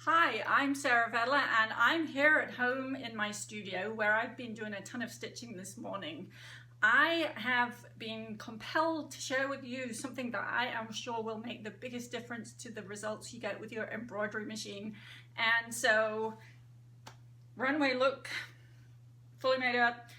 Hi, I'm Sarah Vedler and I'm here at home in my studio where I've been doing a ton of stitching this morning. I have been compelled to share with you something that I am sure will make the biggest difference to the results you get with your embroidery machine. And so, runway look, fully made up.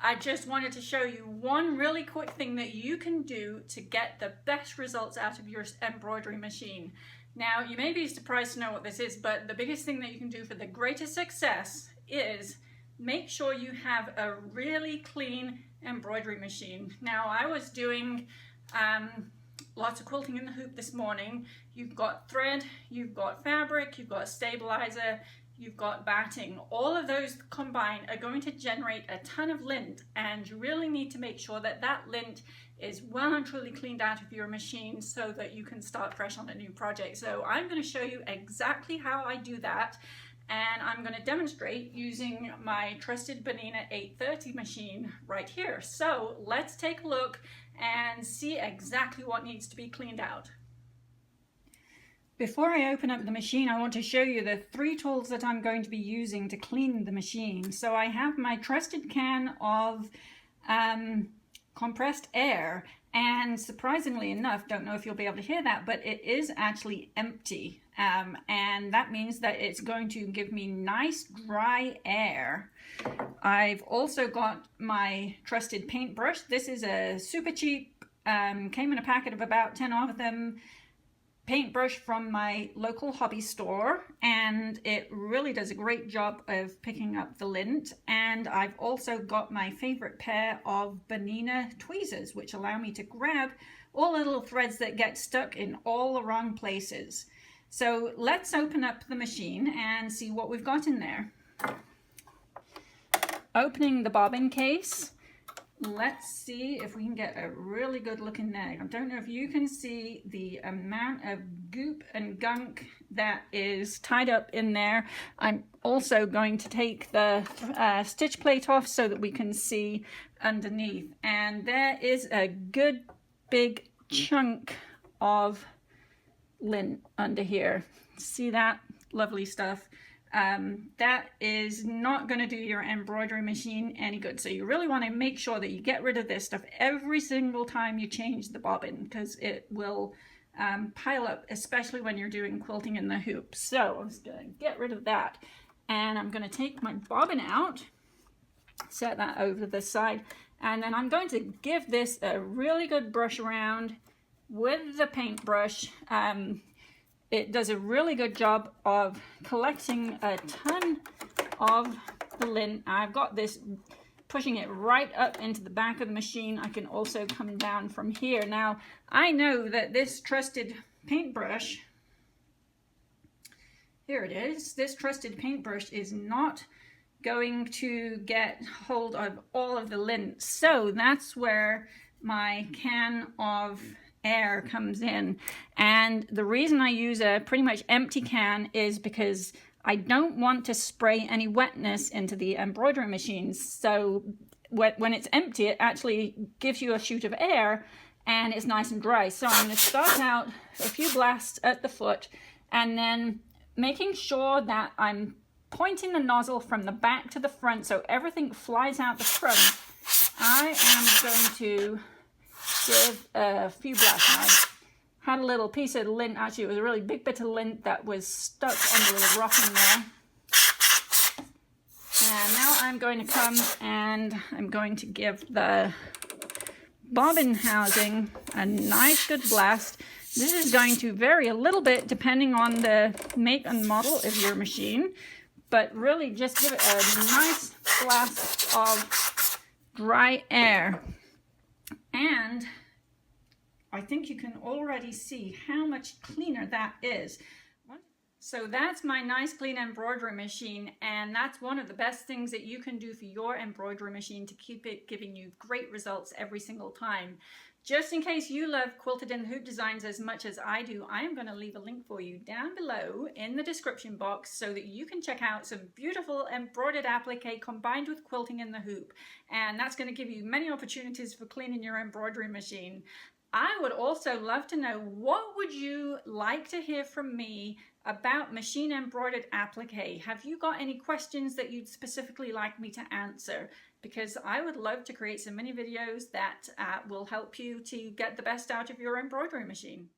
I just wanted to show you one really quick thing that you can do to get the best results out of your embroidery machine. Now, you may be surprised to know what this is, but the biggest thing that you can do for the greatest success is make sure you have a really clean embroidery machine. Now, I was doing lots of quilting in the hoop this morning. You've got thread, you've got fabric, you've got stabilizer, you've got batting. All of those combined are going to generate a ton of lint, and you really need to make sure that that lint is well and truly cleaned out of your machine so that you can start fresh on a new project. So I'm going to show you exactly how I do that, and I'm going to demonstrate using my trusted Bernina 830 machine right here. So let's take a look and see exactly what needs to be cleaned out. Before I open up the machine, I want to show you the 3 tools that I'm going to be using to clean the machine. So I have my trusted can of compressed air, and surprisingly enough, don't know if you'll be able to hear that, but it is actually empty, and that means that it's going to give me nice dry air. I've also got my trusted paintbrush. This is a super cheap, came in a packet of about 10 of them, paintbrush from my local hobby store, and it really does a great job of picking up the lint. And I've also got my favorite pair of Bernina tweezers, which allow me to grab all the little threads that get stuck in all the wrong places. So let's open up the machine and see what we've got in there. Opening the bobbin case, let's see if we can get a really good look in there. I don't know if you can see the amount of goop and gunk that is tied up in there. I'm also going to take the stitch plate off so that we can see underneath. And there is a good big chunk of lint under here. See that? Lovely stuff. That is not going to do your embroidery machine any good. So you really want to make sure that you get rid of this stuff every single time you change the bobbin, because it will pile up, especially when you're doing quilting in the hoop. So I'm just going to get rid of that, and I'm going to take my bobbin out, set that over to the side, and then I'm going to give this a really good brush around with the paintbrush. It does a really good job of collecting a ton of the lint. I've got this pushing it right up into the back of the machine. I can also come down from here. Now, I know that this trusted paintbrush, here it is, this trusted paintbrush is not going to get hold of all of the lint. So that's where my can of air comes in, and the reason I use a pretty much empty can is because I don't want to spray any wetness into the embroidery machines. So when it's empty, it actually gives you a shoot of air and it's nice and dry. So I'm going to start out a few blasts at the foot, and then making sure that I'm pointing the nozzle from the back to the front so everything flies out the front. I am going to give a few blasts. I had a little piece of lint, actually it was a really big bit of lint that was stuck on the little rock in there. And now I'm going to come and I'm going to give the bobbin housing a nice good blast. This is going to vary a little bit depending on the make and model of your machine, but really just give it a nice blast of dry air. And I think you can already see how much cleaner that is. So that's my nice clean embroidery machine, and that's one of the best things that you can do for your embroidery machine to keep it giving you great results every single time. Just in case you love quilted in the hoop designs as much as I do, I am going to leave a link for you down below in the description box so that you can check out some beautiful embroidered applique combined with quilting in the hoop. And that's going to give you many opportunities for cleaning your embroidery machine. I would also love to know, what would you like to hear from me about machine embroidered applique? Have you got any questions that you'd specifically like me to answer? Because I would love to create some mini videos that will help you to get the best out of your embroidery machine.